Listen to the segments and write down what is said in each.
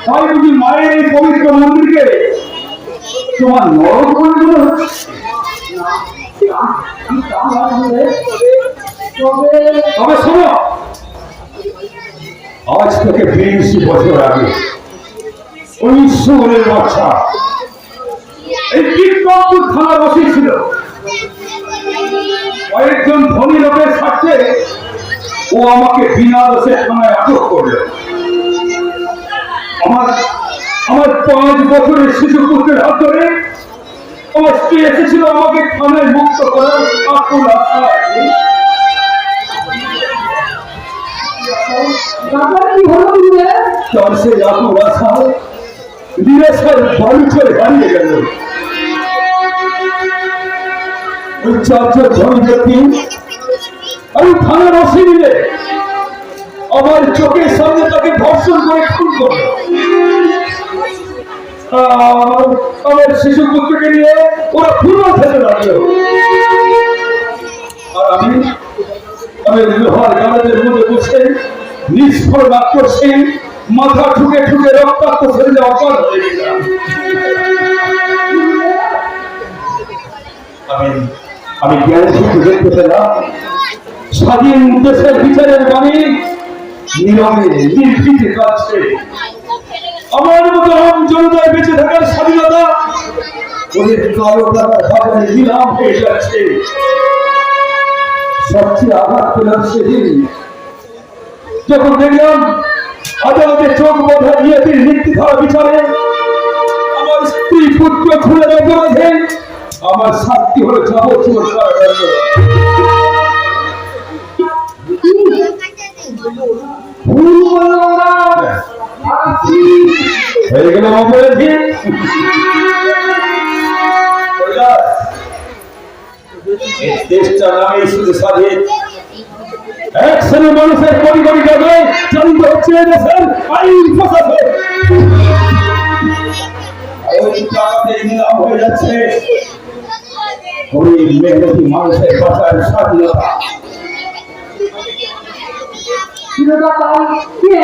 তাই বুঝি মায়ের এই পবিত্র মন্দিরকে তোমার নরক করে দিল? তবে শোনো, আজ থেকে 20 বছর আগে 1900 বাচ্চা এই কীর্তনপুর থানা বসেছিল। কয়েকজন ধনী লোকের স্বার্থে ও আমাকে বিনা দোষে থানায় আটক করলো। আমার 5 বছরের শিশু পুত্রের হাত ধরে আমার স্ত্রী এসেছিল আমাকে থানায় মুক্ত করার আকুল আশায়। কি হলো তার সেই আকুল আশা নিরাশার বালুচরে হারিয়ে গেল। ওই 4 জন ধনী ব্যক্তি আমি থানার ওসি মিলে আমার চোখের সামনে তাকে ধর্ষণ করে খুন করলো। আমার শিশু পুত্রকে নিয়ে ওরা পুরো ফেলে লাগলো। আর আমি লোহার গাড়াদের মধ্যে বসে নিষ্ফল আক্রোশে মাথা ঠুকে ঠুকে রক্তাক্ত শরীরে অচল হয়ে গেলাম। আমি জ্ঞান শিখে দেখতে পেলাম স্বাধীন দেশের বিচারের বাণী নীরবে নির্ভীতে কাছে। আমার মতো আম জনতায় বেঁচে থাকার স্বাধীনতা ওদের কালো টাকার ভাবনে নিলাম হয়ে যাচ্ছে। সবচেয়ে আঘাত পেলাম সেদিন যখন দেখলাম আদালতে চোখ বাঁধা নিয়তির নীতিধারা বিচারে আমার স্ত্রী পুত্র খুলে অপরাধে আমার শাস্তি হলো যাবতীয় কারাদণ্ড। হয়ে গেল অপরাধী। দেশটা নামে শুধু স্বাধীন, এক শ্রেণীর মানুষের কোটি কোটি টাকায় চালিত হচ্ছে দেশের আইন প্রশাসন। ওই টাকাতে নিলাম হয়ে যাচ্ছে গরিব মেহনতি মানুষের বাঁচার স্বাধীনতা।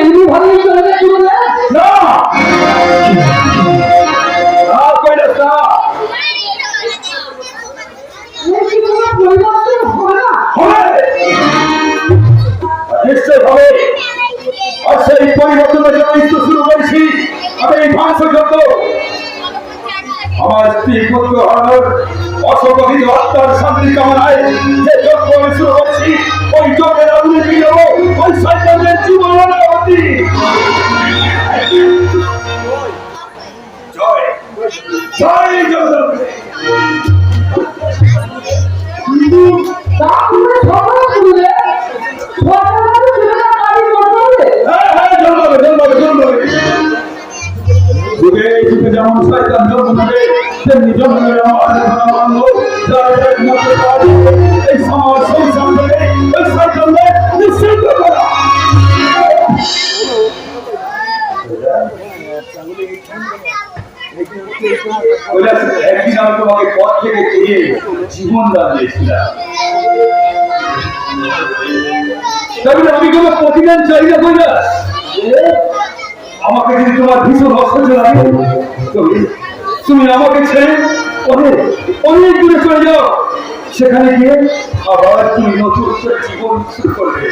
এমনি ভালোই চলে যাচ্ছে না নিশ্চয় হবে। আর সেই পরিবর্তনের জন্য শুরু করেছি আমি এই ধ্বংসযজ্ঞ। আমার স্ত্রী পুত্র হারানোর অসংগঠিত হত্যার শান্তি কামনায় যে যজ্ঞ আমি শুরু করছি, ওই যজ্ঞের আগুনে দিয়ে দেবো ওই শয়তানের জীবন অবধি। জয় জয় জগন্নাথ। যেমন শয়তান জন্ম নেবে তেমনি জন্ম নেবে এই সমাজ সংসার থেকে ওই শয়তানদের নিষিদ্ধ করা। একদিন আমি তোমাকে পথ থেকে ফিরিয়ে জীবন দান দিয়েছিলাম। আমি কোনো প্রতিদান চাই না কই না। আমাকে যদি তোমার ভীষণ অসহ্য লাগে তুমি আমাকে ছেড়ে অনেক দূরে চলে যাও। সেখানে গিয়ে আবার তুমি নতুন জীবন শুরু করবে।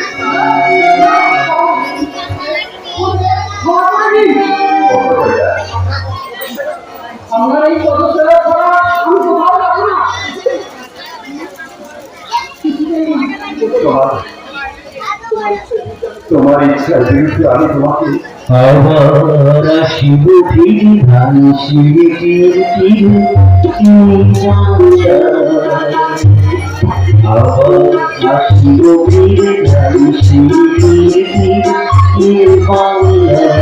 তোমার ইচ্ছার বিরুদ্ধে আমি তোমাকে আবার আসিব ফিরি ধান শিবির আবার আসিব ফিরি ধান শিবির বাংলা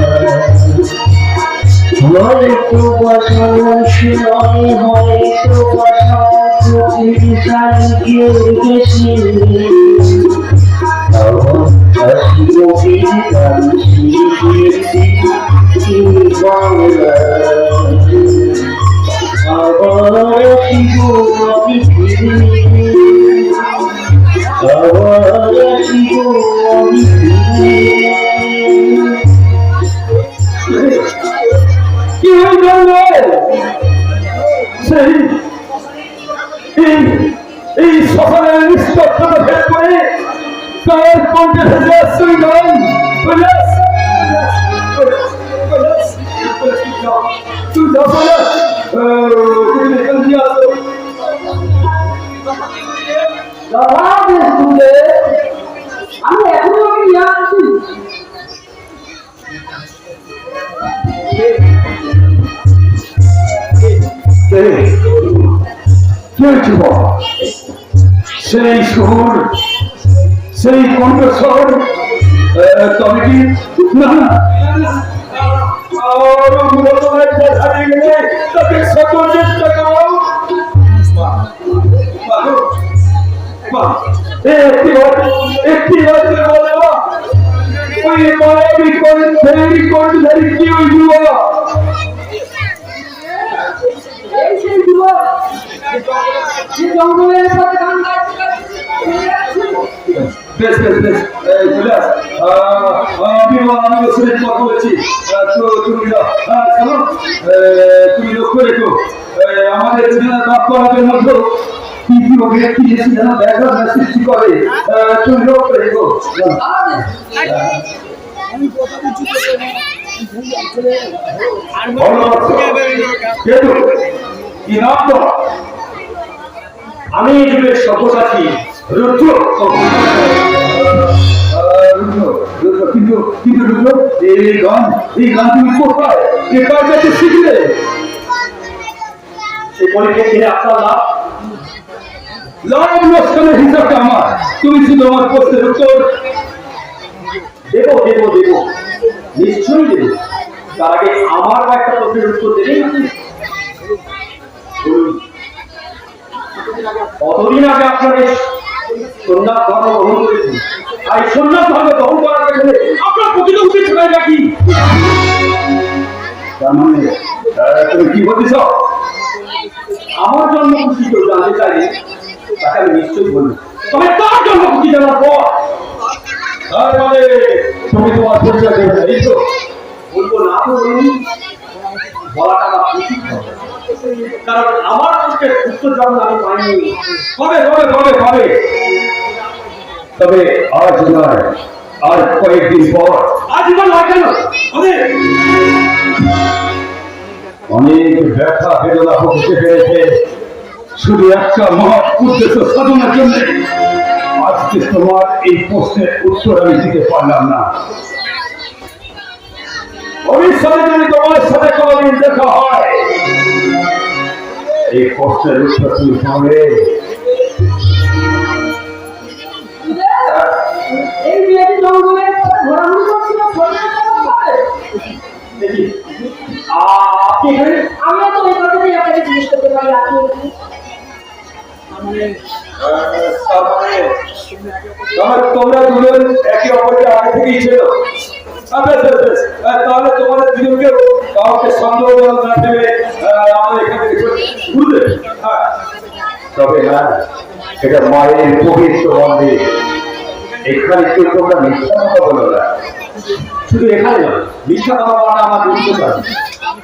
হয়তো হয়তো গেছি কণ্ঠে ভেসে আসছে ওই গান। কৈলাস, তুই যাও কৈলাস, তুমি এখান দিয়ে আসো। আমি এখনো ওকে নিয়ে আসছি। সেই সুর, সেই কণ্ঠস্বর, তবে কি না হারিয়ে গেলে তাকে সকল চেষ্টা করো। একটি বলো ওই মায়াবী কণ্ঠের কণ্ঠধারী কি ওই যুবা? এই সেই যুবক যে জঙ্গলের পথে গান গাইতে বেশ বেশ বেশ, কৈলাস, আমি ওর সাথে কথা বলেছি। তো তুমি শোনো, তুমি লক্ষ্য রেখো আমাদের বাক্যের মধ্যে কি কি অভিব্যক্তি এসে যেন ব্যাঘাত সৃষ্টি করে, তুমি লক্ষ্য রেখো। আমি এই যুগের সভ্যসাচী রুদ্র। কিন্তু কিন্তু রুদ্র, এই গান তুমি কোথায়, কে কার কাছে শিখলে? সেই পরিপ্রেক্ষিতে আপনার লাভ লাভ লোকসানের হিসাবটা আমার, তুমি শুধু আমার প্রশ্নের উত্তর দেবো দেবো দেবো, নিশ্চয়ই দেবো। তার আগে আমার একটা প্রশ্নের উত্তর দেবেন আপনি। বলুন, কতদিন আগে আপনার এই সন্ন্যাস ধর্ম গ্রহণ করেছেন? আর এই সন্ন্যাস ধর্ম গ্রহণ করার পেছনে আপনার প্রকৃত উদ্দেশ্য নাকি? তার মানে তুমি কি বলতেছ? আমার জন্ম খুশি কেউ জানতে চাইলে তাকে আমি নিশ্চয়ই বলবো, তবে তার জন্ম খুশি জানার পর তার মানে তুমি তোমার পরিচয় দেবে না, এই তো? বলবো না তো বলুন, বলাটা আমার উচিত হবে। কারণ আমার প্রশ্নের উত্তর যেমন আমি পাইনি। কবে কবে কবে কবে? তবে আজ নয়, আর কয়েকদিন পর। আজীবন নয় কেন? অনেক ব্যথা বেদনা হতে পেরেছে শুধু একটা মহৎ উদ্দেশ্য সাধনার জন্য। আজকে তোমার এই প্রশ্নের উত্তর আমি দিতে পারলাম না। ভবিষ্যতে যদি তোমার সাথে কোনদিন দেখা হয়, এই প্রশ্নের উত্তর তুমি পাবে। এই মেয়েটি জঙ্গলের পথে ঘোরাঘুরি করছিল, দেখি আপনি এখানে? আমিও তো ওই কথাটাই আপনাকে জিজ্ঞেস করতে পারি, আপনি তোমরা দুজন একে অপরকে আগে থেকেই ছিল। তাহলে তোমাদের দুজনকে কাউকে সন্দেহ না দেবে, আমাদের এখান থেকে বুঝলে। তবে না, এটা মায়ের পবিত্র মন্দির, এখানে কেউ তোমরা মিথ্যা কথা বলো না। শুধু এখানে নয়, মিথ্যা কথা বলাটা আমার উদ্দেশ্য আছে।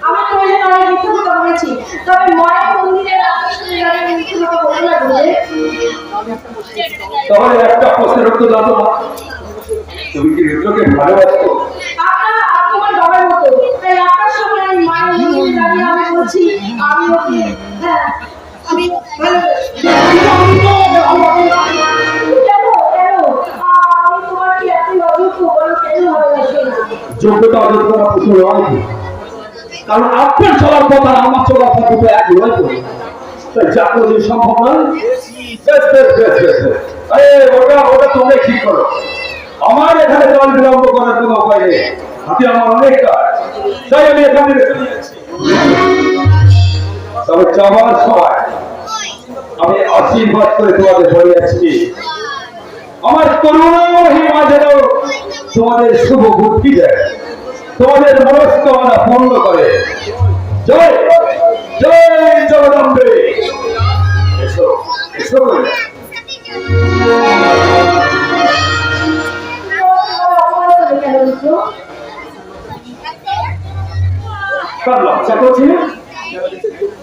আমি তো ওই জন্য অনেক মিথ্যা কথা বলেছি, তবে মায়ের মন্দিরের আকর্ষণের আমি মিথ্যা কথা বলতে না বলে। তাহলে একটা প্রশ্নের উত্তর দাও তো, তুমি কি রুদ্রকে ভালোবাসো? আপনি আমার বাবার মতো, তাই আপনার সঙ্গে আমি মায়ের মন্দিরে দাঁড়িয়ে আমি বলছি আমি ওকে, হ্যাঁ আমি ভালোবাসি। কেন কেন আমি তোমার কি এত অযোগ্য, বলো কেন ভালোবাসি না? যোগ্যতা অযোগ্যতা প্রশ্ন নয়, কারণ আপনার চলার পথ আর আমার চলার পথ দুটো এক নয় তো। তাই যা কোনোদিন সম্ভব নয়। ওটা তোমরা ঠিক করো, আমার এখানে জল বিলম্ব করার কোনো উপায় নেই। হাতে আমার অনেক কাজ, তাই আমি এখানে রেখে দিয়েছি। তবে যাওয়ার সময় আমি আশীর্বাদ করে তোমাদের বলে যাচ্ছি, আমার করুণাময়ী মা যেন তোমাদের শুভ বুদ্ধি দেয়, তোমাদের মনস্কামনা পূর্ণ করে। জয় জয় জগদম্বে। এসো এসো। তার লজ্জা করছে না?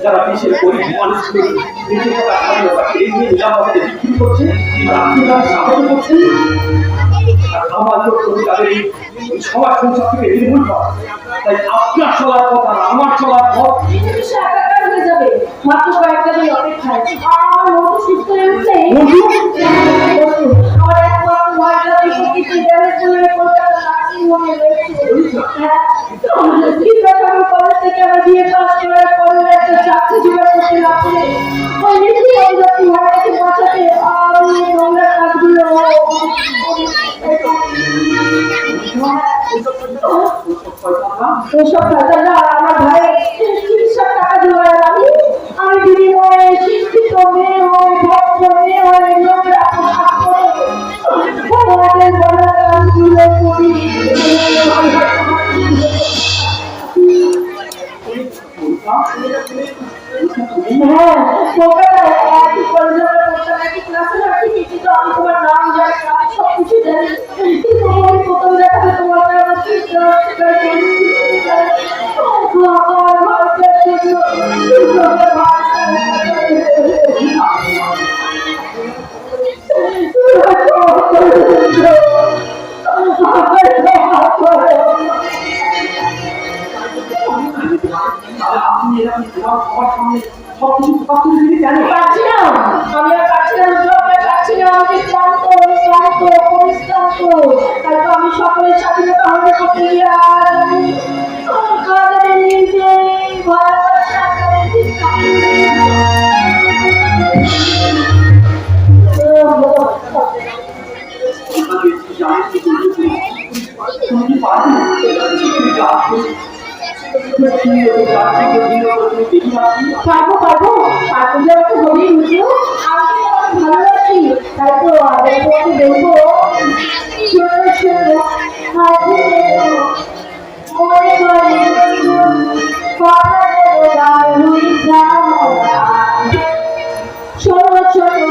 যারা দেশের গরিব মানুষগুলো নিজের কথা স্বাধীনতাকে এড়িয়ে নিরাপদে বিক্রি করছে, আর আপনি তাদের সাহায্য করছেন। আমার লক্ষ্য তাদের এই সবার সংসার থেকে নির্ভুল করা। তাই আপনার চলার পথ আর আমার চলার পথ সে একাকার হয়ে যাবে মাত্র কয়েকটা দিন অপেক্ষায়। আমার মতো সুস্থ হয়ে উঠলে আমার একমাত্র মহিলা বিপক্ষে দেওয়ার জন্য কলকাতা নার্সিং হোমে রয়েছে। কলেজ থেকে আমার বিয়ে পাস করার পরে একটা চাকরি জোগাড় করতে না পেরে ওই নীতি অভিযাত্রী ভাইটাকে বাঁচাতে আমি এই নোংরা কাজগুলো ওইসব টাকাটা আমার ভাইয়ের চিকিৎসার টাকা জোগাড় আমি বিনিময়ে শিক্ষিত মেয়ে হয়ে ভদ্র মেয়ে হয়ে নোংরা পোশাক পরে সমাজের বড় কাজগুলো করি। হ্যাঁ কলকাতায় একই কলেজে পড়তাম, একই ক্লাসে থাকি, কিন্তু আমি তোমার নাম জানি না, আমি সব কিছু জানি। কিন্তু আমি প্রথম দেখাতে তোমাকে আমার চিন্তা আমার ভারতের আপনি এরকম সবার সামনে সবকিছু প্রকাশ করে দিতে কেন? পারছি না, আমি আর পারছি না, পারছি না, আমি ক্লান্ত পরিশ্রান্ত। তাই তো আমি সকলের স্বাধীনতা হরণ করতে গিয়ে আর আমি কাদের নিজে ভালোবাসা তুমি কি পারবে? পারবো যে আমাকে বলি বুঝলো আমি ভালোবাসি। তাই তো আগে তোমাকে দেখবো মনে করে ছোট ছোট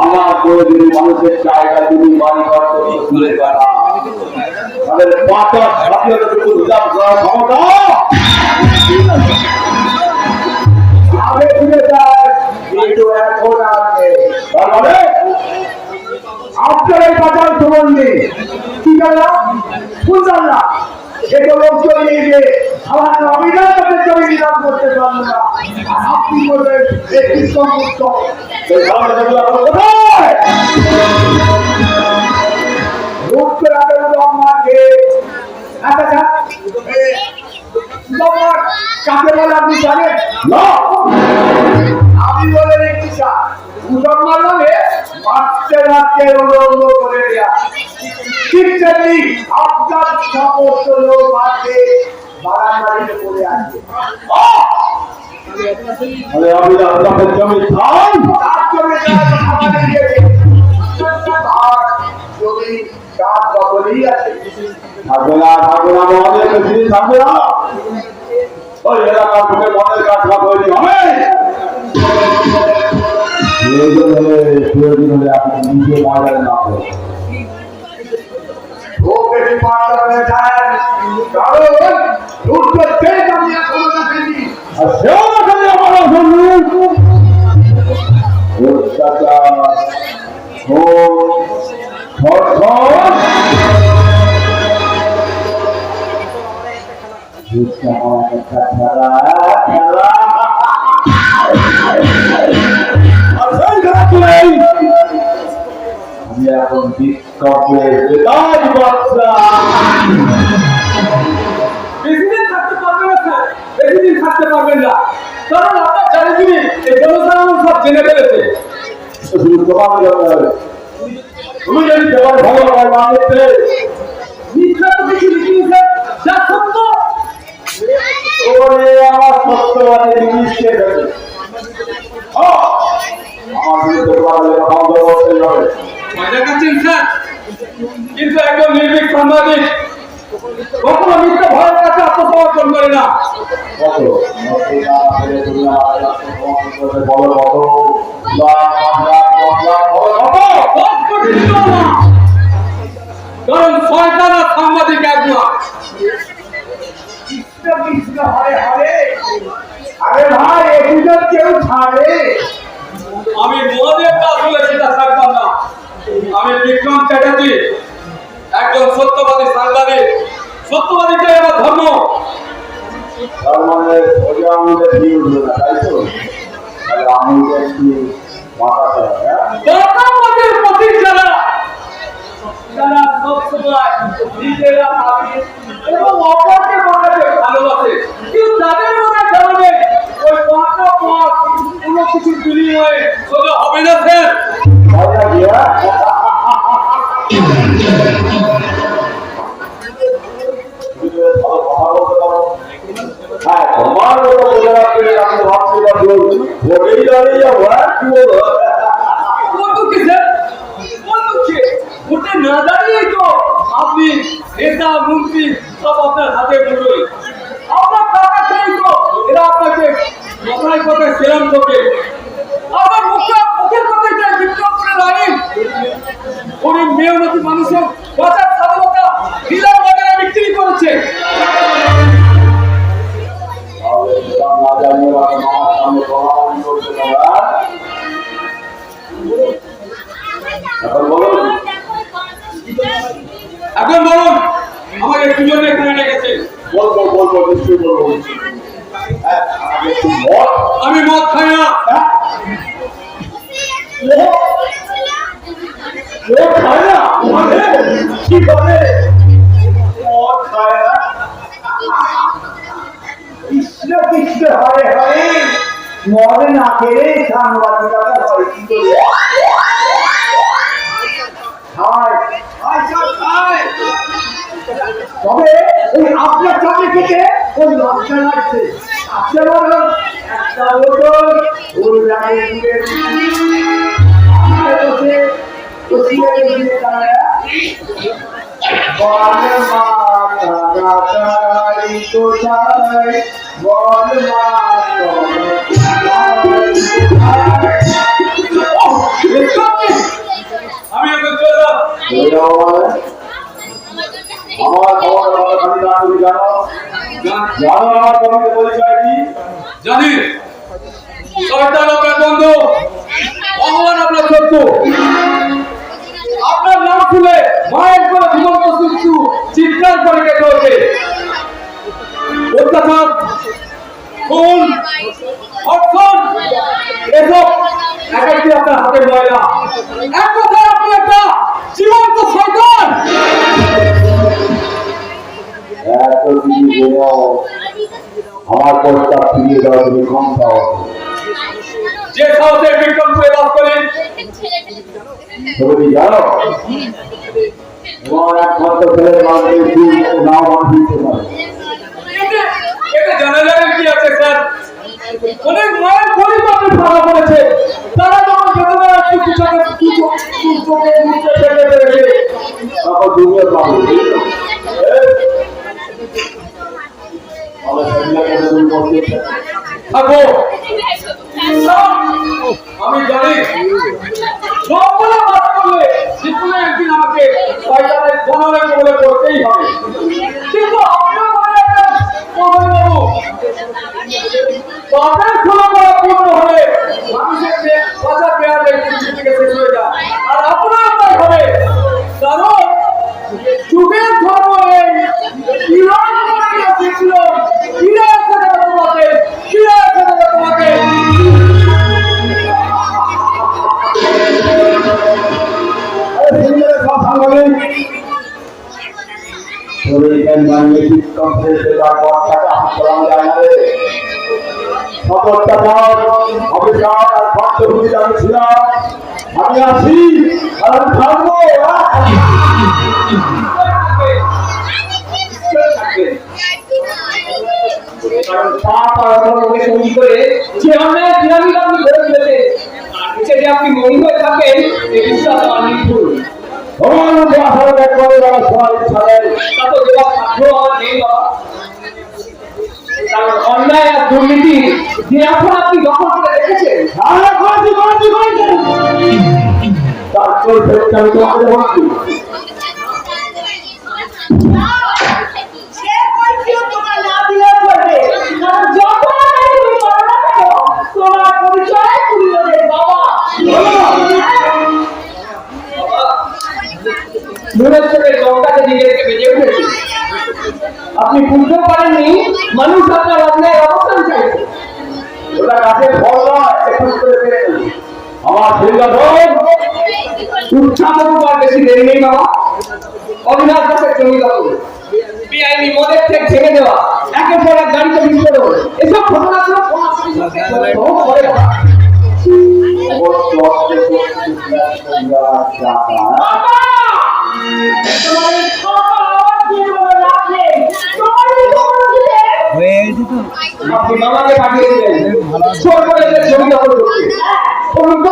আমার প্রয়োজনীয় মানুষের জায়গা তুমি বাড়ি ঘর থেকে তুলে বেড়া তাদের পাতা স্বাধীনতাটুকু হিসাব করার ক্ষমতা আগে ফিরে যায় কিন্তু এখন আছে। তার মানে আপনার এই বাজার সম্বন্ধে কি জানলাম বুঝলাম না সেটা লোক চলে গিয়ে আমার অভিনয় করতে জমি নিলাম করতে পারল না আপনি বলবেন একটি সম্পূর্ণ কোথায় রূপের আগে আমাকে আচ্ছা তোমার কাকে বলে আপনি জানেন না আমি বলে রেখেছি মুসলমান নামে মারতে মারতে উলঙ্গ করে দেয়া ঠিক তেমনি আপনার সমস্ত লোক আছে বাড়াবাড়ি করে আসবে আমি আপনাদের জমি ধান তার জমি আমাদের দিয়েছে থাকবে না মদের বেশি থাকবে না। ওই এলাকার বুকে মদের কাজটা তৈরি হবে। প্রয়োজন হলে আপনি নিজে বাজারে না করবেন। ও বেশি মাত্রা হয়ে যায়, কারণ দুটো দেশ আমি এখনো দেখেছি, আর সেও দেখেনি আমার অত্যাচার, আমি এখন বিক্ষোভে বেশিদিন থাকতে পারবেন না স্যার, বেশিদিন থাকতে পারবেন না, কারণ আপনার চারিদিকে এই জনসাধারণ সব জেনে ফেলেছে। তুমি যদি তোমার ভালো হয় বাংলাতে মিথ্যা তো কিছু লিখিনি স্যার, যা সত্য। ওরে আমার সত্যবাদী জিনিসকে দেবে। আমার বিরুদ্ধে তোমার লেখা বন্ধ করতে হবে। মজা করছেন স্যার, কিন্তু একজন নির্ভীক সাংবাদিক কখনো মিথ্যা ভয়ের কাছে আত্মসমর্পণ করে না। কারণ শয়তান আর সাংবাদিক এক নয়। আরে ভাই এগুলো কেউ ছাড়ে। আমি মহাদেবটা আসলে সেটা ছাড়তাম না। আমি বিক্রম চ্যাটার্জি, একজন সত্যবাদী সাংবাদিক। সত্যবাদীটাই আমার ধর্ম। তার মানে সোজা আঙুলে দিয়ে উঠবে না, তাই তো? তাহলে আঙুলটা একটু মাথাতে হবে। ধর্মের প্রতীক যারা সবসময় নিজেরা ভাবে এবং অপরকে বাঁচাতে ভালোবাসে, কিন্তু তাদের মনে কারণে ওই বাঁচা পথ কোনো কিছু বিনিময়ে সোজা হবে না স্যার। হ্যাঁ, তোমার মতো বলে রাখবে, আমি ভাবছি ভোটেই দাঁড়িয়ে যাবো। বন্ধুকে স্যার, বন্ধুকে ভোটে না দাঁড়িয়েই তো আপনি নেতা মন্ত্রী সব আপনার হাতে মুঠোয়। আপনার টাকা খেয়েই তো এরা আপনাকে কথায় কথায় সেরাম করবে। আপনার মুখের কথাই চাই বিক্রম করে আইন গরিব মেহনতি মানুষের বাঁচার স্বাধীনতা লীলার বাজারে বিক্রি করেছে। এখন বলুন আমাকে কি জন্য এখানে ডেকেছে? বলবো নিশ্চয়ই বলবো। আমি মদ খাই না। খায় না কি করে? মদ খায় না? কৃষ্ণ কৃষ্ণ হরে হরে, মদ না খেলে সাংবাদিকতা হয় কি করে? তবে ওই আপনার চাকরি থেকে ওই লজ্জা লাগছে। আচ্ছা বলো, একটা বোতল ওর লাগে বসে বল মা তাড়াতাড়ি কোথায়, বল মা আমি এখন চললাম। আমার খবর খালি না তুমি জানো আমার কমিটি পরিচয় কি? জানি শয়তান আপনার বন্ধু, ভগবান আপনার শত্রু। আপনার নাম শুনে মায়ের করে জীবন্ত শিশু চিৎকার করে কেটে ওঠে। অত্যাচার, খুন, ধর্ষণ এসব এক একটি আপনার হাতের ময়লা। এক কথায় আপনি একটা জীবন্ত শয়তান। এত কিছু জেনেও আমার প্রস্তাব ফিরিয়ে দেওয়া তুমি কম সাহস। যে সাহসে বিক্রমপুরে বাস করেন তুমি জানো তোমার একমাত্র ছেলের মানুষের নাও মানুষ দিতে পারে। এতে জানা যাবে কি আছে স্যার? অনেক মায়ের গরিব আপনি ভাড়া করেছে, তারা যখন বেদনা একটু পিছনে চোখে মুখে ফেলে ফেলেছে তখন দুনিয়ার মানুষ থাকবো। আমি জানি সবগুলো বাদ করলে যেকোনো একদিন আমাকে শয়তানের জনলে কবলে করতেই হবে, কিন্তু আপনিও মনে রাখবেন বাবু, বাপের খোলা করা পূর্ণ হলে মানুষের বাঁচা পেয়ারে পৃথিবী থেকে শেষ হয়ে যায়, আর আপনার তাই হবে। কারণ যুগের ধর্ম এই ইরান ছিল, ফিরে আসতে দেবে তোমাকে, ফিরে আসতে দেবে তোমাকে। আমি আছি আর আমি থাকবো। কারণ পাপ আর অধর্মকে সঙ্গী করে যে অন্যায় পিরামিড আপনি গড়ে তুলেছে, সেটি আপনি মনি হয়ে থাকেন এই বিশ্বাস আমার নির্ভুল। আমার মধ্যে আসার ব্যাগ করে যারা সবাই ছাড়েন তা তো দেওয়ার সাধ্য আমার নেই বাবা। কারণ অন্যায় আর দুর্নীতি যে এখন আপনি দখল করে রেখেছেন, তার চলছে আমি তোমাকে বলছি। সে কইছিল তোমার না দিলে করবে, কারণ যখন তুমি করো না কেন তোমার পরিচয় তুলে দেবে বাবা। নুনের চোখে লঙ্কাতে নিজেকে বেজে উঠেছে। আপনি বুঝতে পারেননি মানুষ আপনার অন্যায় অবস্থান চাইছে। ওটা গাছের ফল নয়, একটু করে পেরে নেবে। আমার ছেলেটা উৎসাহ আর বেশি দেরি নেই বাবা। অবিনাশ দাসের জমি দখল, বেআইনি মদের থেকে ছেড়ে দেওয়া, একের পর এক গাড়িতে বিস্ফোরণ, এসব ঘটনাগুলো আপনি মামাকে পাঠিয়ে দিলেন সরকারের জমি দখল করতে।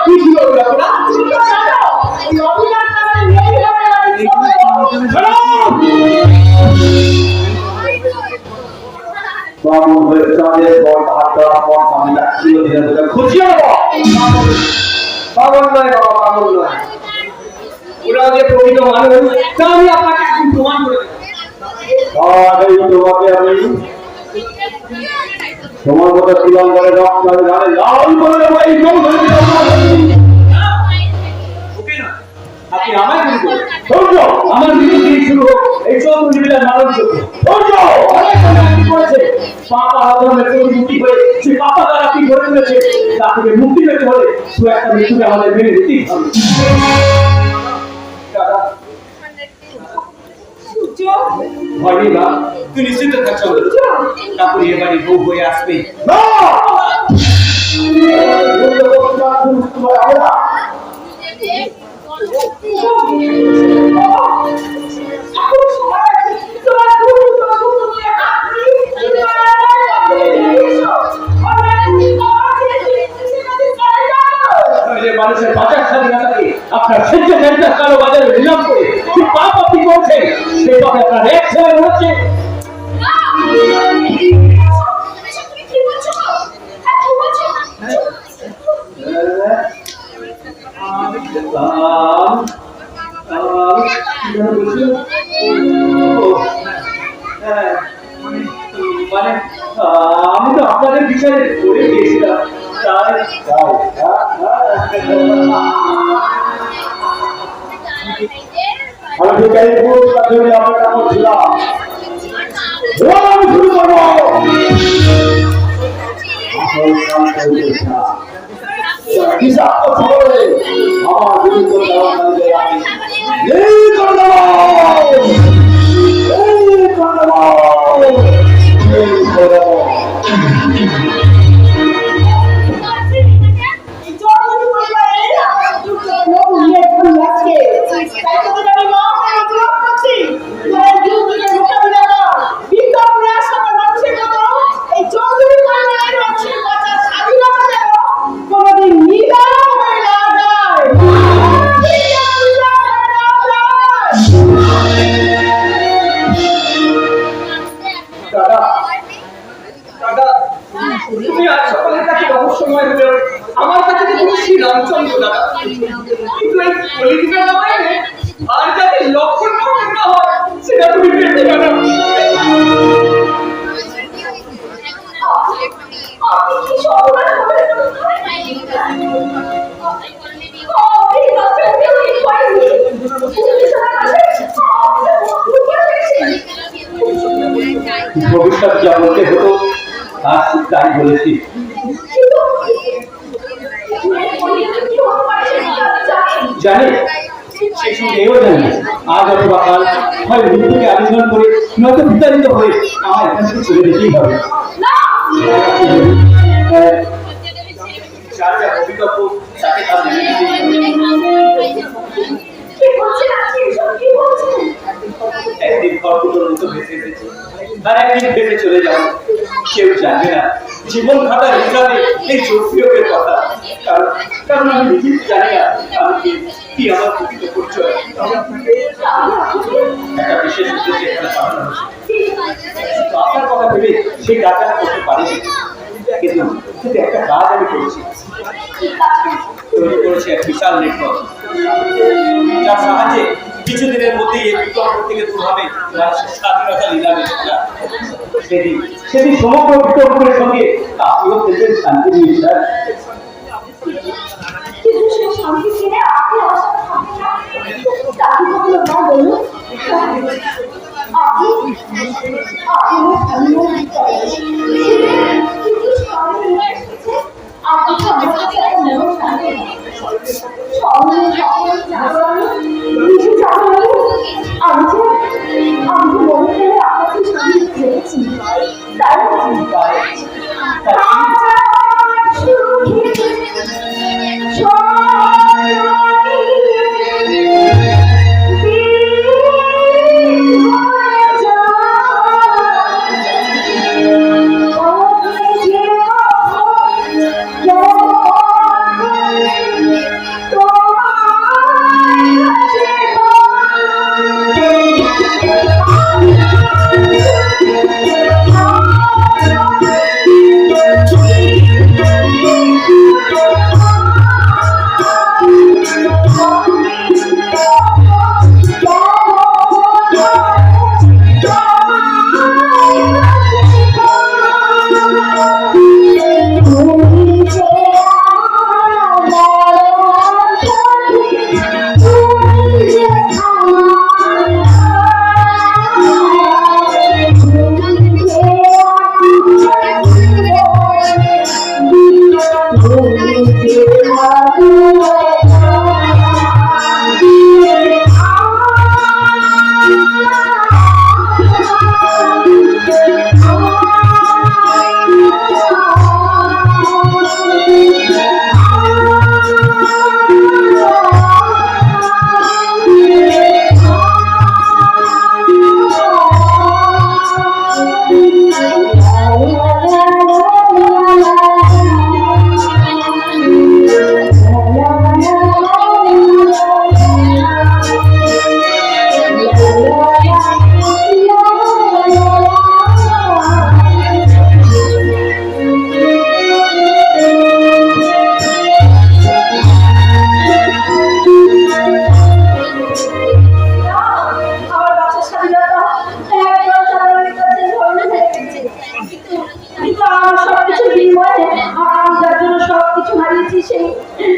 কি ছিল বাবু হয়ে চাঁদের পর হাত ধরার পর আমি ছিল দিনে খুঁজিয়ে নেবো। পাগল নয় বাবা, পাগল নয়। ওরা যে প্রকৃত মানুষ তা আমি আপনাকে এখন প্রমাণ করে দেব। তোমাকে আমি তোমার মতো জীবন করে রক্ত জানে লাল করে দেবো এই আপনি আমায় গুলি করুন, ধৈর্য আমার বিরুদ্ধে শুরু হোক এই চৌধুরীর মানুষ ধৈর্য অনেক সময় আপনি করেছে পাপা আদমের মুক্তি হয়ে যে পাপা দ্বারা আপনি ধরে ফেলেছে তা থেকে মুক্তি পেতে হলে দু একটা মৃত্যুকে আমাদের মেনে নিতেই হবে। ভয় না, তুই নিশ্চিত থাক চন্দ্র, তারপরে এবারে বউ হয়ে আসবে। না মানুষের বাজার স্বাধীনতাকে আপনার সহ্য চেষ্টা কালো বাজারে নিলাম করে যে পাপ আপনি করছেন সেই পাপে আপনার এক ছেলে হচ্ছে। মানে আমি তো আপনাদের বিচারে করে দিয়েছিলাম, তাই আমি বিকারি পুরস্কার জন্য অপেক্ষা করছিলাম। আমি শুরু করবো বিষাক্ত শহরে আমার বিরুদ্ধে এই কলিযুগের সময়ে আর যাতে লক্ষণ প্রমাণ না হয় সেটা তুমি দেখতে পারো। আপনি কি সর্বনাশ করলেন? আপনি রাস্তায় কেউ কি করেনি? পুলিশ আমার কাছে ভবিষ্যৎ যা বলতে হতো আজ তাই বলেছি। জানি সে শুনে এও জানি আজ অথবা কাল হয় মৃত্যুকে আলিঙ্গন করে নয়তো বিতাড়িত হয়ে আমার এখান থেকে চলে যেতেই হবে। যার যা অভিজ্ঞতা তাকে তার মেনে নিতেই হবে। একদিন খড়কুটোর মতো ভেসে এসেছে আর একদিন ভেসে চলে যাবো। কেউ জানে না জীবন খাতার হিসাবে এই জোরপ্রিয়কের কথা। কারণ আমি নিজেই জানি না আমি কি আমার প্রকৃত পরিচয়। একটা বিশেষ উদ্দেশ্যে এখানে পাঠানো হয়েছে। আপনার কথা ভেবে সেই কাজটা করতে পারিনি, কিন্তু একটা কাজ আমি করেছি। তৈরি করেছি এক বিশাল নেটওয়ার্ক, যার সাহায্যে কিছুদিনের মধ্যেই এই বিকল্প থেকে দূর হবে স্বাধীনতা নিলামের খেলা। সেদিন সমগ্র বিকল্পের সঙ্গে আপনিও পেতেন শান্তি নিয়ে। কিন্তু সে শান্তি ছেড়ে আপনি আমার সাথে থাকবেন না, তাকে কখনো না বলুন। আপনি আমার স্বামীর কিন্তু স্বামী এসেছে, আপনি তো আমার কাছে একটা মন থাকবে না। স্বামী সকল জানানো কিছু জানানো আমি যে মনে করে আপনাকে স্বামী পেয়েছি, তাই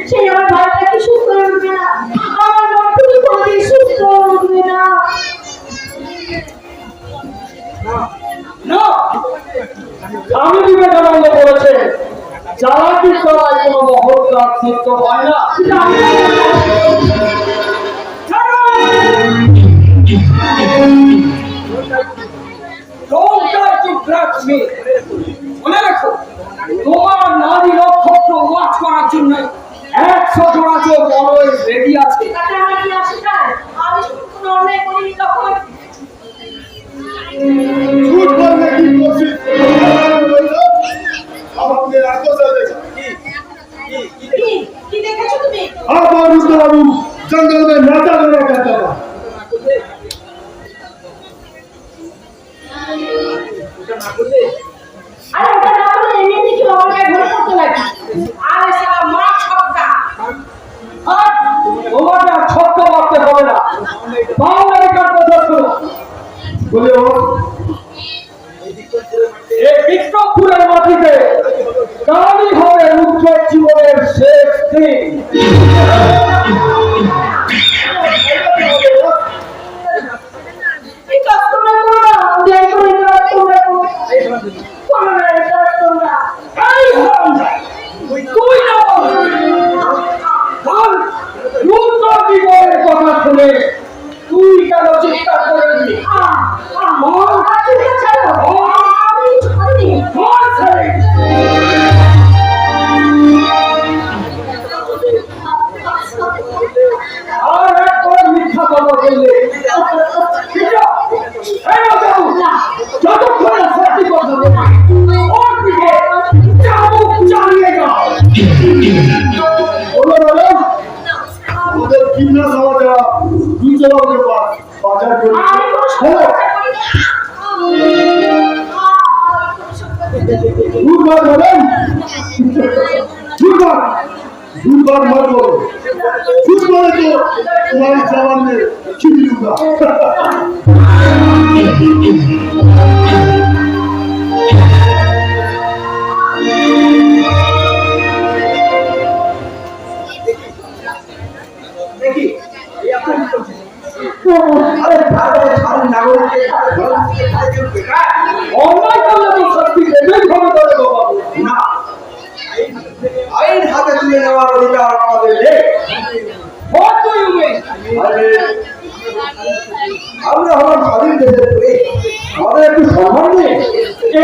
সেই আমার ভাইটা কি সুস্থ হয়ে উঠবে না? আমার মনটুকু কোনোদিন সুস্থ হয়ে উঠবে না। আমি বিবেকানন্দ বলেছে চালাকির দ্বারা কোনো মহৎ কাজ সিদ্ধ হয় না। Don't try to grab me. মনে রাখো তোমার নারী নক্ষত্র ওয়াচ করার জন্য 100 জোড়া চোখ অলওয়েজ রেডি আছে। তাতে আমার কি আসে যায়? আমি শুধু কোনো অন্যায় করিনি তখন। झूठ बोलने की कोशिश अब अपने आंखों से देखो কি দেখেছো তুমি? अब और उसका बाबू जंगल में नाचा गाना करता था আরে ওটা না করলে এমনি কি আমার গায়ে ভরে পড়তো নাকি? আরে শালা মা ছক্কা। আর তোমার বলে এই বিক্রমপুরের মাটিতে কালই হবে উজ্জ্বল জীবনের শেষ দিন। এই কাজ তোমরা করো না, দয়া করে এই কাজ তোমরা করো না, এই কাজ তোমরা। এই হারামজাদা, তুই না বলবি। কাল রুদ্র জীবনের কথা শুনে তুই কেন চিৎকার করবি? আর একবার মিথ্যা কথা বললে যতক্ষণ সত্যি কথা বলবি ওর দিকে চাবুক চালিয়ে যাও। বলো আমাদের কিনা খাওয়া দেওয়া দুজনের বাজার করে দুর্বার বলেন দুর্বার মারব দুর্বারে তো তোমার জওয়ানের খিচুড়ি উঠা দেখি এই আপনার কি করছে? আরে ভারতের সাধারণ নাগরিকের অন্যায় করলে তো সত্যি দেবেই হবে তবে বাবা না আইন হাতে তুলে নেওয়ার অধিকার আমাদের নেই। What do you mean? আরে আমরা হলাম স্বাধীন দেশের পুলিশ, আমাদের একটু সম্মান নেই।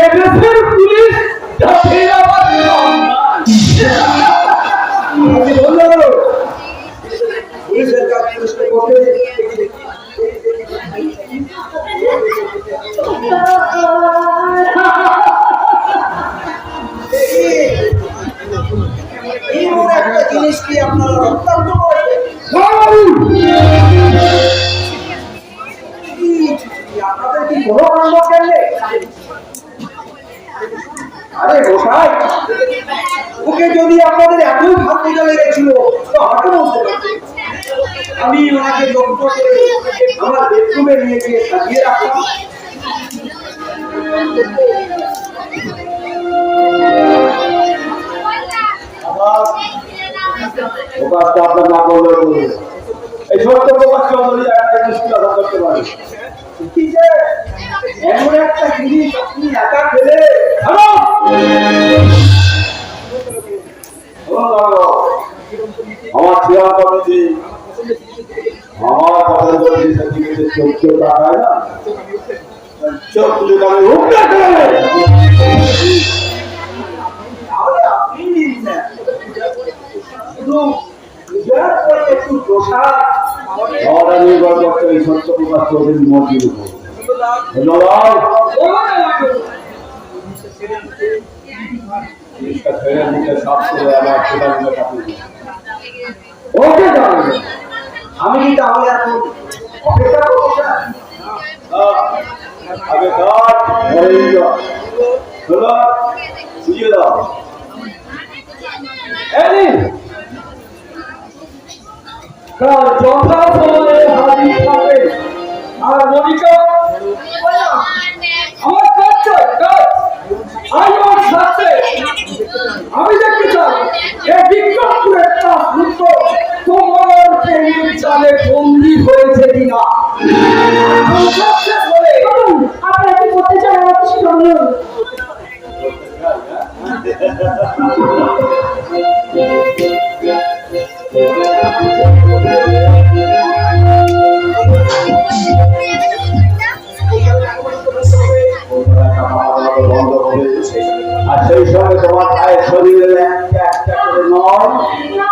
এদেশের পুলিশ জাতির আবার আপনি বললে বলো পুলিশের কাজ পুলিশকে করতে দিন। এমন একটা জিনিস কি আপনারা রক্তাক্ত করবেন? আপনাদের কি কোনো কাণ্ড করলে? আরে গোসাই ওকে যদি আপনাদের এতই ভাত দিতে লেগেছিল তো আমাকে বলতে পারতেন। আমি ওনাকে যত্ন করে আমার বেডরুমে নিয়ে গিয়ে সাজিয়ে রাখলাম। প্রকাশটা আপনার না করলে এই ছোট্ট প্রকাশ চৌধুরী একটা মুশকিল আদায় করতে পারে। কি যে এমন একটা জিনিস আপনি একা খেলে আমার চেয়ার কমিটি আমার পছন্দের জিনিসের চোখ চোখ রাখায় না চোখ তুলে আমি উপরে তাহলে আপনি নিন না। শুধু নিজের পরে একটু প্রসাদ আমরা নির্ভর করতে এই সত্য প্রকাশ চৌধুরীর মর্জির উপর। ধন্যবাদ। জিনিসটা ছেড়ে মুখে সাফ করে আমার সেটাগুলো কাটিয়ে দিন। ওকে তাহলে আমি কি তাহলে এখন অপেক্ষা করবো না? আগে কাট পরে যাও। চলো বুঝিয়ে দাও। এদিন কাল যথা সময়ে হাজির থাকে আর মনিকা আমার কাছে আই আমার সাথে আমি দেখতে চাই এই বিক্রমপুরের কাজ মুক্ত তোমার প্রেমের চালে বন্দী হয়েছে কিনা। আপনারা কি করতে চান আমার কিছু বলুন। বন্ধ করে আর সেই সঙ্গে তোমার গায়ের শরীরে একটা একটা করে নয়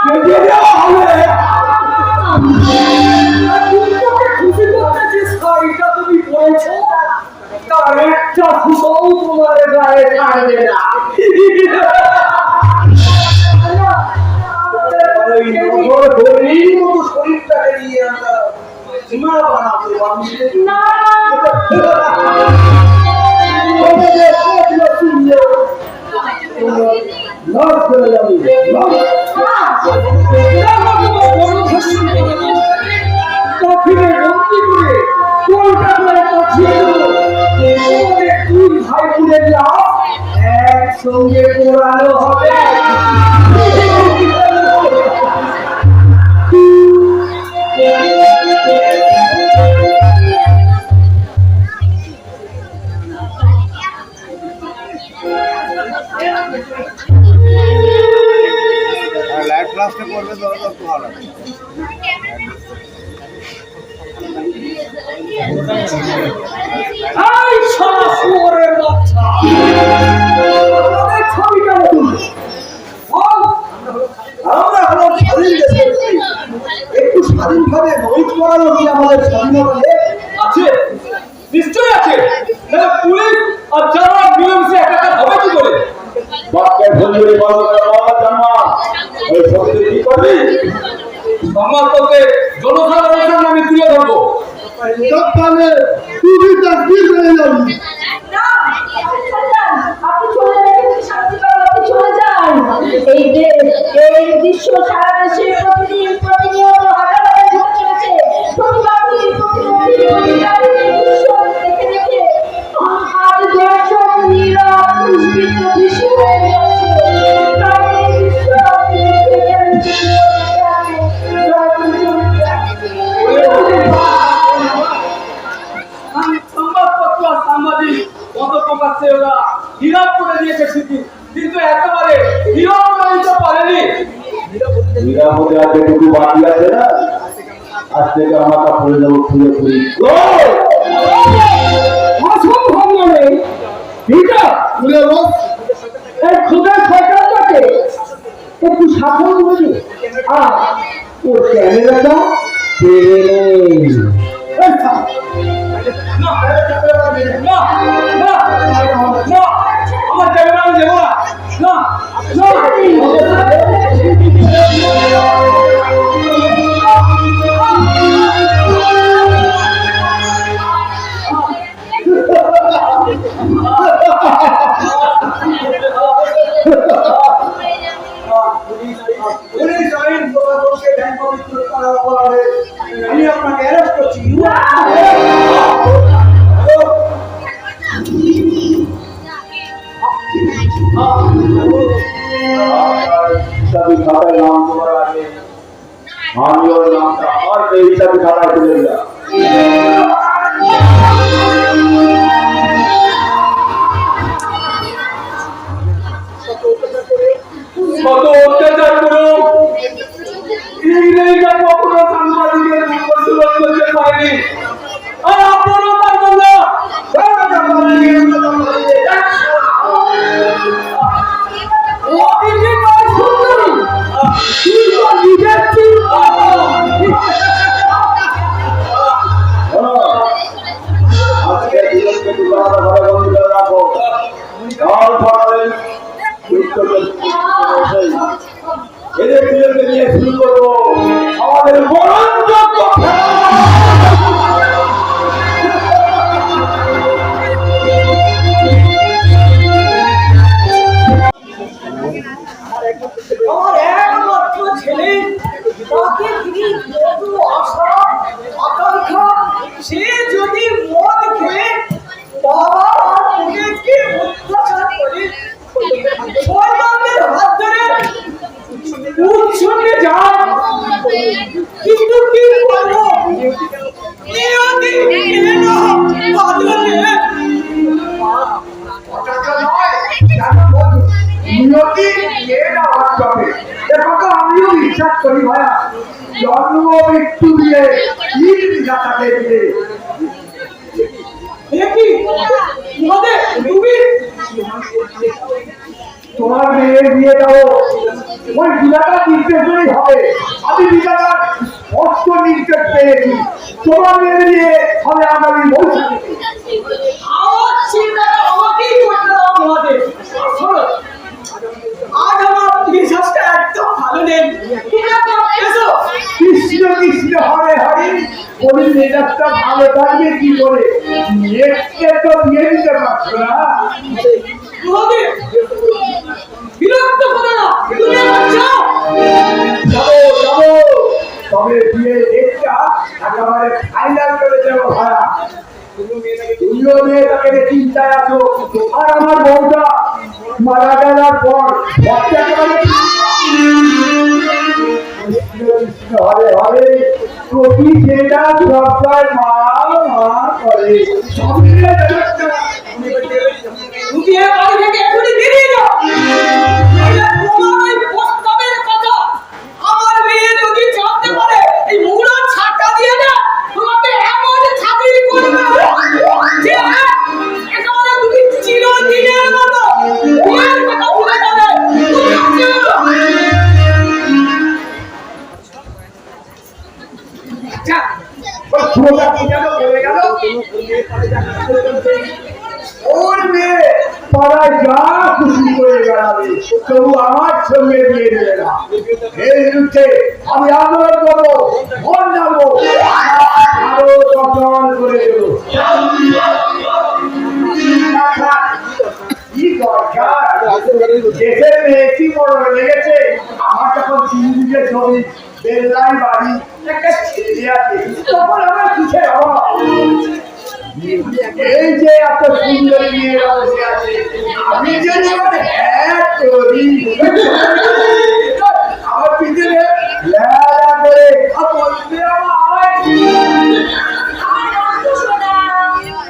কেটে দেওয়া হবে। খুশি করতে যে শাড়িটা তুমি পরেছো তার একটা ফুটও তোমার গায়ে ছাড়বে না। ওই নগর গরির মতো শরীরটাকে নিয়ে আমরা সীমানা বানাবো মানুষের না লস করে যাবে কফিনে বন্দি করে কলকাতায় পাঠিয়ে দেবো। একসঙ্গে পোড়ানো হবে। লাইভ ক্লাসটা করবে তো একটু ভালো হবে। এই শালা শুয়োরের বাচ্চা! আমাদের ছবিটা বলুন। বল। আমরা হলাম স্বাধীন দেশের লোক। একটু স্বাধীনভাবে বইট করানো কি আমাদের স্বাধীনতা নেই? আছে, নিশ্চয়ই আছে। তাহলে পুলিশ আর যারা মিলেমিশে একাকার হবে কি করে? বাক্যের ভঞ্জুরি বন্ধ করে বলা জানা ওই সত্যি কি করবি? সংবাদ বলতে জনসাধারণের সামনে আমি তুলে ধরবো। তাহলে তুই তার কি করে যাবি? না, আপনি চলে যান, আপনি শান্তি পাবেন, আপনি চলে যান। এই দৃশ্য সারা দেশে প্রতিনিয়ত হাজার হাজার ঘটে চলেছে। প্রতিবাদী, প্রতিরোধী, প্রতিকারী এই দৃশ্য দেখে দেখে আজ দর্শক নীরব পুষ্পিত দৃশ্য হয়ে যাচ্ছে। তাই এই দৃশ্য আপনি দেখে সংবাদপত্র আর সাংবাদিক গত প্রকাশ্যে ওরা হিরাপ করে দিয়েছে ঠিকই, কিন্তু একেবারে হিরাপ করে দিতে পারেনি। নিরাপদে আর যেটুকু বাকি আছে না, আজ থেকে আমরা তা পড়ে যাবো খুলে খুলে। অসম্ভব নয় এটা খুলে বস। এই খুদের শয়তানটাকে একটু সাবধান করে আর ওর ক্যামেরাটা আমার ক্যামেরা আমি দেবো না। পুলিশ আইন প্রশাসনকে ব্যাংক পবিত্র করার অপরাধে আমি আপনাকে অ্যারেস্ট করছি। হিসাবি খাতায় নাম করার আগে আমি ওর নামটা আমার এই হিসাবি খাতায় তুলে দিলাম। কত অত্যাচার করো ইংরেজরা কখনো সাংবাদিকের মুখোশ করতে পারেনি, আর আপনারও পারবেন না। আজকে দুজনকে দুজনের ঘরে বন্দি করে রাখো। কাল সকালে এদের দুজনকে নিয়ে শুরু করবো আমাদের মরণযোগ্য খেলা। আমার একমাত্র ছেলে, তাকে তিনি যত আশা আকাঙ্ক্ষা, সে যদি মদ খেয়ে বাবা আর ওদেরকে অত্যাচার করে শয়তানদের হাত ধরে উচ্ছন্নে যায়, কিন্তু কি করবো? নিয়তি কেন বাদলে নিয়তি কে না হাত পাবে, কথা আমিও বিশ্বাস করি ভাইয়া। জন্ম মৃত্যু দিয়ে ঈদ বিধাতাকে দিয়ে দেখি মদে তুমি তোমার মেয়ের বিয়ে দাও, ওই বিধাতার নির্দেশই হবে। আমি বিধাতার স্পষ্ট নির্দেশ পেয়েছি, তোমার মেয়ের বিয়ে হবে আগামী বৈশাখে। আমার চিন্তাটা আমাকেই করতে দাও তোমাদের। শোনো, আজ আমার বিশ্বাসটা একদম ভালো নেই। এসো কৃষ্ণ কৃষ্ণ হরে হরে বলি, মেজাজটা ভালো থাকবে কি করে? মেয়েকে তো বিয়ে দিতে পারছো না। তোমাদের বিরক্ত করো না, তুমি আমার যাও। যাবো যাবো, তবে বিয়ে ডেটটা একেবারে ফাইনাল করে যাবো ভাড়া। তুমিও মেয়েটাকে চিন্তায় আছো, আর আমার বউটা মারা যাওয়ার পর বরটা একেবারে হরে হরে প্রতি যেটা সবটাই মা মা করে তুমি এ বাড়ি থেকে এখনই বেরিয়ে যাও। নইলে তোমার ওই প্রস্তাবের কথা আমার মেয়ে যদি জানতে পারে, এই মুড়ো ছাটা দিয়ে না তোমাকে এমন চাকরি করবে যে একেবারে তুমি চিরদিনের মতো বিয়ের কথা ভুলে যাবে। আচ্ছা, পুরোটা কি যেন বলে গেল ওর মেয়ে পাড়ায় যা খুশি করে বেড়াবে তবু আমার সঙ্গে বিয়ে দেবে না। এই বিরুদ্ধে আমি আন্দোলন করবো, ভোট যাবো, আরো দখল করে দেবো। কি দরকার দেশের মেয়ে কি বড় লেগেছে আমার যখন তিনদিকে ছবি বেলদাই বাড়ি একটা ছেলে আছে তখন আমার কিসের অভাব। এই যে এত সুন্দরী মেয়েরা বসে আছে আমি যদি হ্যাঁ করি আমার পিছনে লেলা করে বলবে আমার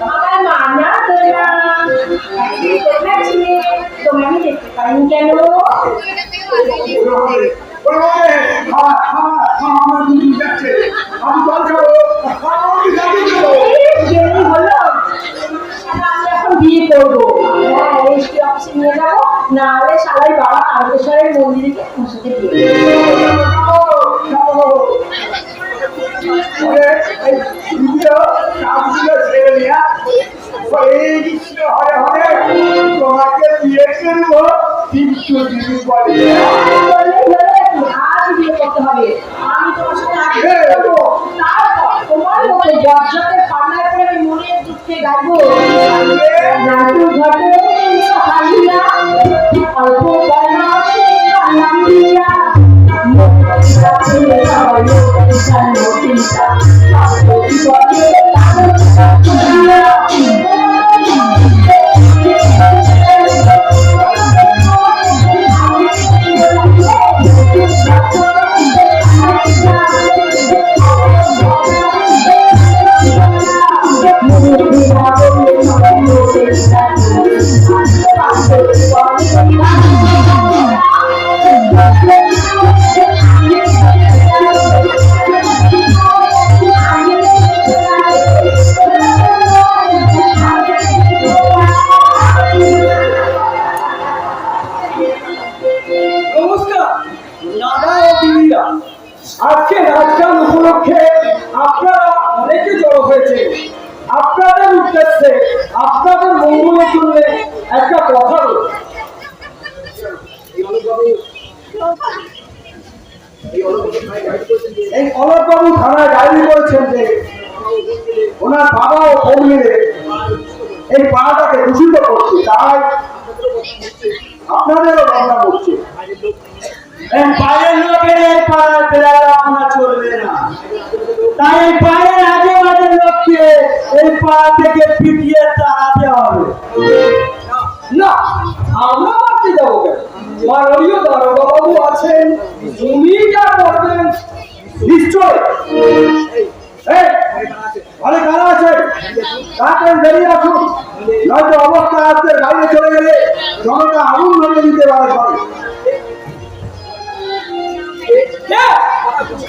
আমার মানা তোমার আমি দেখতে পাইনি কেন? আমি জল খাবো দেরি হলো, আমি এখন বিয়ে করবো, রেজিস্ট্রি অফিসে নিয়ে যাবো, না হলে শালাই বাবা তারকেশ্বরের মন্দিরে গিয়ে আমার সাথে বিয়ে তোমাকে বিয়ে করবো কিন্তু দিদি বলে আজ বিয়ে করতে হবে। আমি তোমার সাথে আগে করবো, তারপর তোমার মতো বজ্রকে পাল্লায় করে আমি মনের দুঃখে গাইবো। নাটু ঘটে হারিয়া অল্প বয়সে কালাম দিয়া নমস্কার দাদা ও দিদিরা, আজকে রাজগান উপলক্ষে আপনারা অনেকে জড়ো হয়েছে। আপনাদের উদ্দেশ্যে আপনাদের মঙ্গলের জন্য একটা কথা রয়েছে। এই অলকবাবু থানায় ডায়েরি করেছেন যে ওনার বাবা ও বোন মিলে এই পাড়াটাকে দূষিত করছে, তাই আপনাদেরও ভাবনা করছে। এই পায়ের লোকের এই পাড়ার বেড়াটা আপনার চলবে না, তাই এই পায়ের আগে আমাদের লোককে এই পাড়া থেকে পিটিয়ে তাড়াতে হবে। না, আমরা মারতে যাবো কেন? মাননীয় দারোগাবাবু আছেন, উনি যা করবেন নিশ্চয় অনেক কারা আছে, তাকে বেরিয়ে আসুন, নয়তো অবস্থা আপনার বাইরে চলে গেলে জনতা আগুন ধরে দিতে পারে।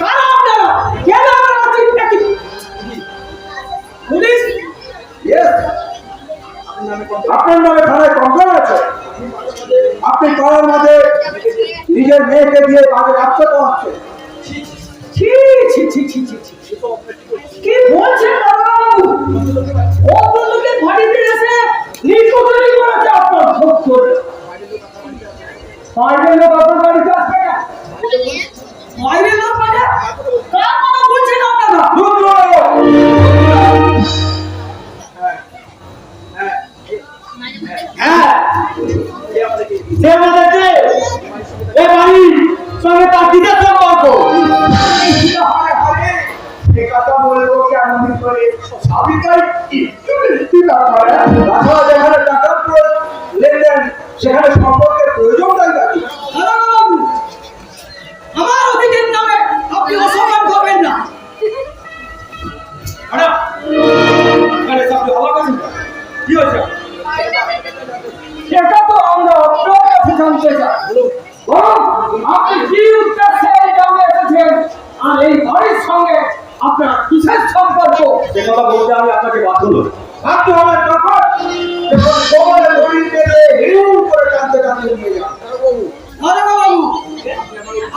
কারা আপনারা? কেন আমার কাছে নাকি পুলিশ? আপনার নামে থানায় কমপ্লেন আছে, আপনি পাড়ার মাঝে নিজের মেয়েকে দিয়ে কাজে রাখতে পারছেন। ছি ছি ছি ছি ছি ছি। কি বলছেন দারোগাবাবু? অত লোকের বাড়িতে এসে নির্যাতনই করেছে আপনার ভোগ করে। বাইরের লোক আপনার বাড়িতে আসবে না? বাইরের লোক মানে কার কথা বলছেন আপনারা? হ্যাঁ, সে বলেছে এ বাড়ির সঙ্গে তার দিদের সম্পর্ক। এ কথা বলবো কেমন করে স্বামীকাই একটু মৃত্যু না করে তাছাড়া যেখানে টাকার লেনদেন সেখানে সম্পর্কের প্রয়োজন নাই নাকি? দারোগাবাবু, আমার অতিথির নামে আপনি অসম্মান করবেন না। ম্যাডাম, এখানে আপনি হওয়ার কথা কি হয়েছে? সেটা তো আমরা আপনার কাছে জানতে চাই। আপনি কি উদ্দেশ্যে এই গ্রামে এসেছেন আর এই বাড়ির সঙ্গে আপনার কিসের সম্পর্ক? সে কথা বলতে আমি আপনাকে বাধ্য নই। আপনি আমার তখন যখন কোমরে দড়ি বেঁধে হিড়িম করে টানতে টানতে নিয়ে যান। দারোগাবাবু,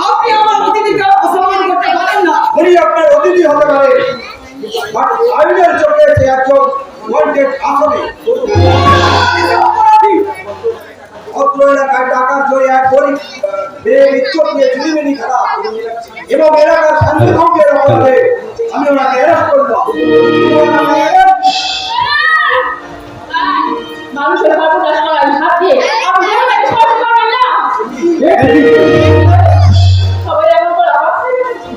আপনি আমার অতিথিকে অসম্মান করতে পারেন না। উনি আপনার অতিথি হতে পারে, বাট আইনের চোখে সে একজন ওয়ান্টেড আসামি। অপরাধী। অত্র এলাকায় টাকার জোরে এক গরিব মেয়ের ইজ্জত নিয়ে চুরিমিনি খেলা এবং এলাকার শান্তি ভঙ্গের অপরাধে আমি ওনাকে অ্যারেস্ট করলাম। মানুষের সর্বনাশ করার হাত দিয়ে আপনি যেভাবে সাহায্য করবেন না। সবাই এমন করে অবাক হয়ে যাচ্ছে।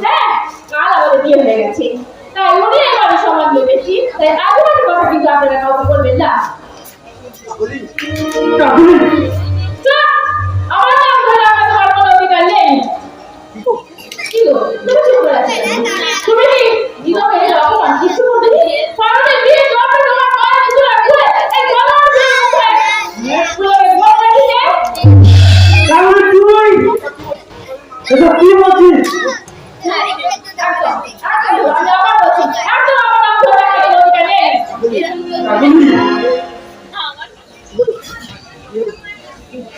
হ্যাঁ, কাল আমাদের বিয়ে হয়ে গেছে, তাই উনি এই বাড়ির সম্বন্ধে বেশি, তাই আজেবাজে কথা কিন্তু আপনারা কাউকে বলবেন না। কাকুলি, চুপ! আমার নাম ধরে আমার তোমার কোনো অধিকার নেই। কি গো, তুমি চুপ করে আছো কেন? তুমি কি জীবনে এর অপমান কিছু করতে গিয়ে পারলে বিয়ে করতে তোমার মায়ের কিছু রাখবে? এই গলার মুখে মুখ খুলে বলতে দিলে কাকুলি তুই এটা কি বলছিস? একদম, আমি আবার বলছি, একদম আমার নাম ধরে রাখার কোনো অধিকার নেই। কাকুলি,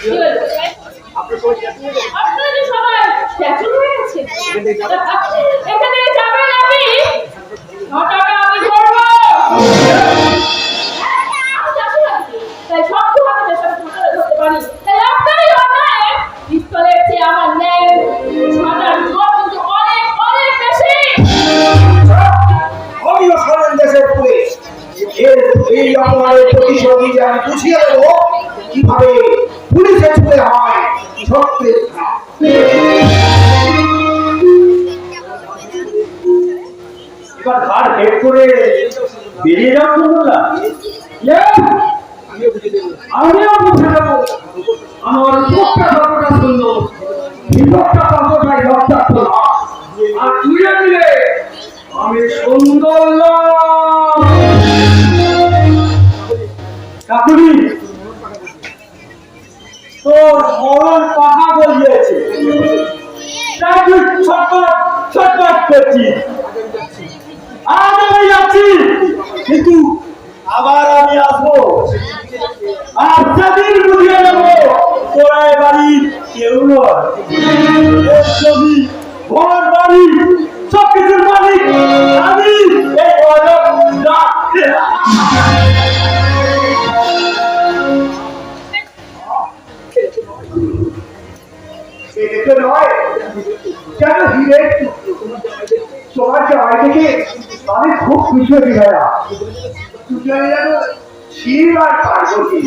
কি হয়েছে? আপনারা যে সবাই স্ট্যাচু হয়ে গেছে। এখানে যাবেন আপনি, ঘটাটা আমি ধরবো। আমি চাষি আছি, তাই সব হাতের সাথে ঘটাটা ধরতে পারি। তাই আপনারই অন্যায় পিস্তলের চেয়ে আমার ন্যায় ছাটার জোর কিন্তু অনেক অনেক বেশি। আমিও সারেন দেশের পুলিশ, এই অপরাধের প্রতিশোধ নিতে আমি বুঝিয়ে দেবো কিভাবে পুলিশে ছুটে হয় সত্যের কাজ। এবার ঘাড় হেড করে বেরিয়ে যাও শুনলাম। আমিও বুঝে দেবো। আমার মুখটা কতটা সুন্দর, ভিতরটা কতটাই রক্তাক্ত না। আর তুলে দিলে আমি সুন্দর না। কাকুলি, তোর মরণ পাখা গলিয়েছে, তাই তুই ছটপট ছটপট করছিস। আজ আমি যাচ্ছি, কিন্তু আবার আমি আসবো। আর যেদিন বুঝিয়ে দেবো তোরা এ বাড়ির কেউ নয়, এর ছবি, ঘর বাড়ি সবকিছুর মালিক আমি। এই অজব এটা নয় কেন হিরে তোমার জামাই থেকে আমি খুব খুশি হয়েছি ভাইয়া। তুমি যেন শিব আর পার্বতী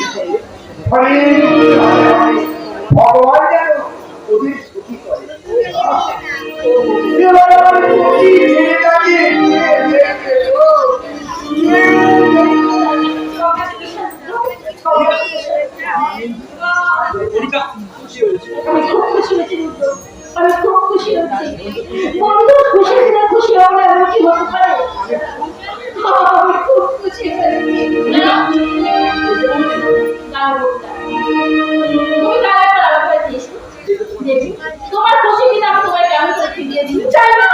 ভগবান যেন ওদের সুখী করে। এবার আমার প্রতি ছেলেটাকে আমি খুব খুশি হয়েছি রুদ্র, আমি খুব খুশি হচ্ছি। বন্ধু খুশি দিনে খুশি হলে এমন কি হতে পারে? আমি খুব খুশি হয়েছি। তুমি কালে পর আলাপ করে দিয়েছো দেখি তোমার খুশি দিনে আমি তোমায় কেমন করে ফিরিয়ে দিই। চাই না,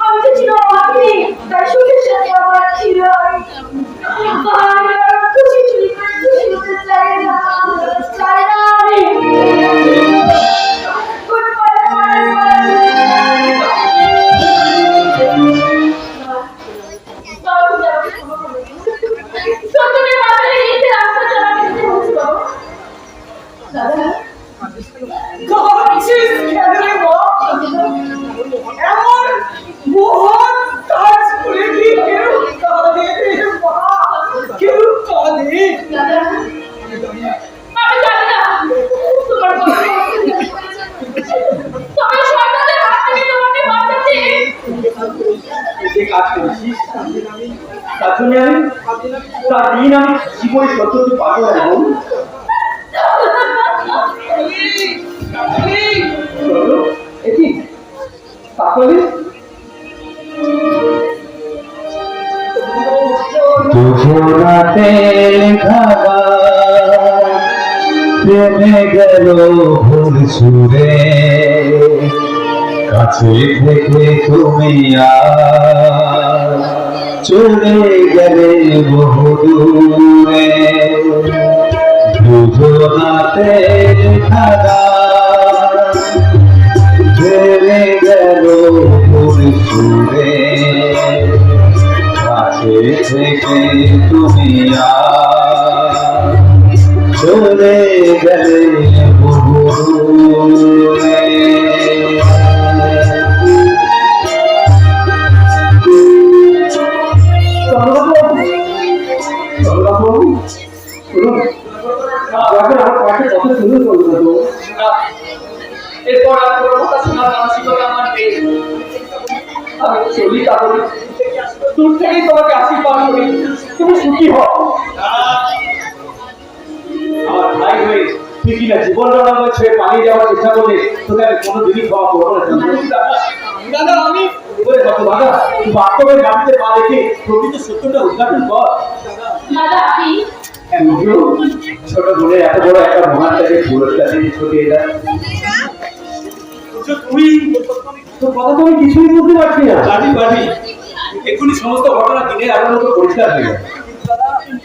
আমি তো ছিল ভাবিনি, তাই সুখের সাথে আমার ছিল খুশি চুরি করে খুশি হতে চাই না, চাই না আমি। কাজ করেছিস তার জন্য তার দিন আমি কি করে সত্যি পাবো এখন এটি তাহলে দুজনাতে খাবা প্রেমে গেল ভুল সুরে কাছে থেকে তুমি আর চলে গেলে বহু দূরে দুজনাতে খাবা প্রেমে গেল ভুল সুরে কাছে থেকে তুমি আর চলে গেলে বহু দূরে। এরপর আর কোনো কথা শোনার মানসিকতা আমার নেই। আমি চলি তাহলে দূর থেকেই তোমাকে আশীর্বাদ করি, তুমি সুখী হও। আমার ভাই হয়ে তুই কিনা জীবন রণাময় ছেড়ে পালিয়ে যাওয়ার চেষ্টা করলে তোকে আমি কোনোদিনই ক্ষমা করবো না চন্দ্র। দাদা আমি বলে কত দাদা তুই বাস্তবে জানতে পা রেখে প্রকৃত সত্যটা উদ্ঘাটন কর। দাদা আপনি ছোট বোনের এত বড় একটা মহান তাকে পুরস্কার দিয়ে ছড়িয়ে দেয়। তুই তোর কথা তো আমি কিছুই বুঝতে পারছি না। পারি এক্ষুনি সমস্ত ঘটনা দিনের আলোর মতো পরিষ্কার হয়ে যায়।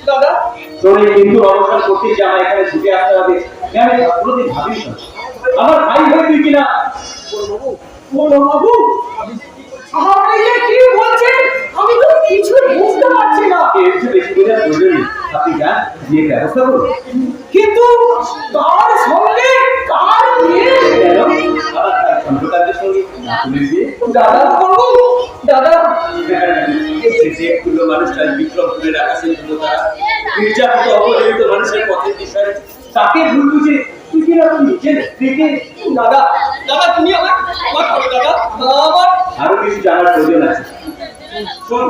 দাদা তোর এই কিন্তু অবসান করতে যে আমার এখানে ছুটে আসতে হবে আমি কোনোদিন ভাবিস না। আমার ভাই হয়ে তুই কিনা বাবু আপনি যে কি বলছেন আমি তো কিছু বুঝতে পারছি না। এর চেয়ে বেশি বোঝার প্রয়োজন নেই। আপনি যান গিয়ে ব্যবস্থা করুন। কিন্তু তার সঙ্গে কার বিয়ে? কেন আবার তার সন্তানদের সঙ্গে নাতুনের বিয়ে? দাদা বাবু দাদা যে ক্ষুদ্র মানুষটা বিক্রম করে আকাশের জন্য তারা নির্যাতিত অবহেলিত মানুষের পথের বিষয়ে তাকে ভুল বুঝে তুই কিনা নিজের স্ত্রীকে দাদা দাদা তুমি আমার আমার করো দাদা আমার আরো কিছু জানার প্রয়োজন আছে। শোন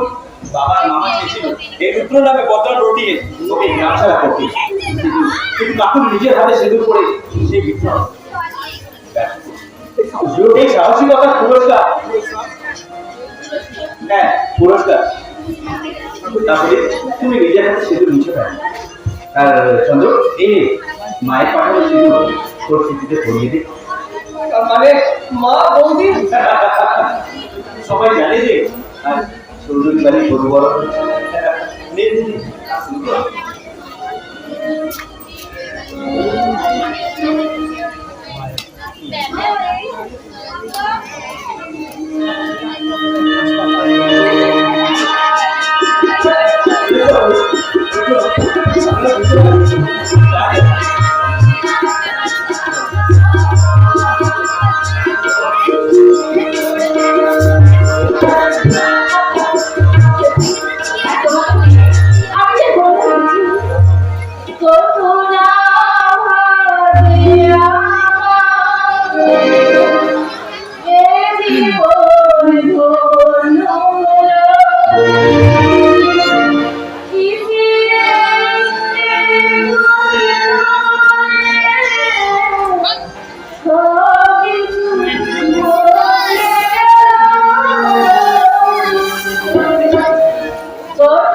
বাবার মামা চেয়েছিল এই রুদ্র নামে বদল রটিয়ে তোকে গ্রাম ছাড়া করতে, কিন্তু কাকুর নিজের হাতে সেদুর করে সেই বিক্রম এই সাহসিকতার পুরস্কার, হ্যাঁ পুরস্কার। তাহলে তুমি নিজের হাতে সেদুর মুছে ফেলো। আর চন্দ্র এই মায়ের পাঠানো সেদুর তোর স্মৃতিতে পড়িয়ে দে। মানে মা বৌদি সবাই জানে যে চৌধুরী বাড়ি গরু বড় Oh,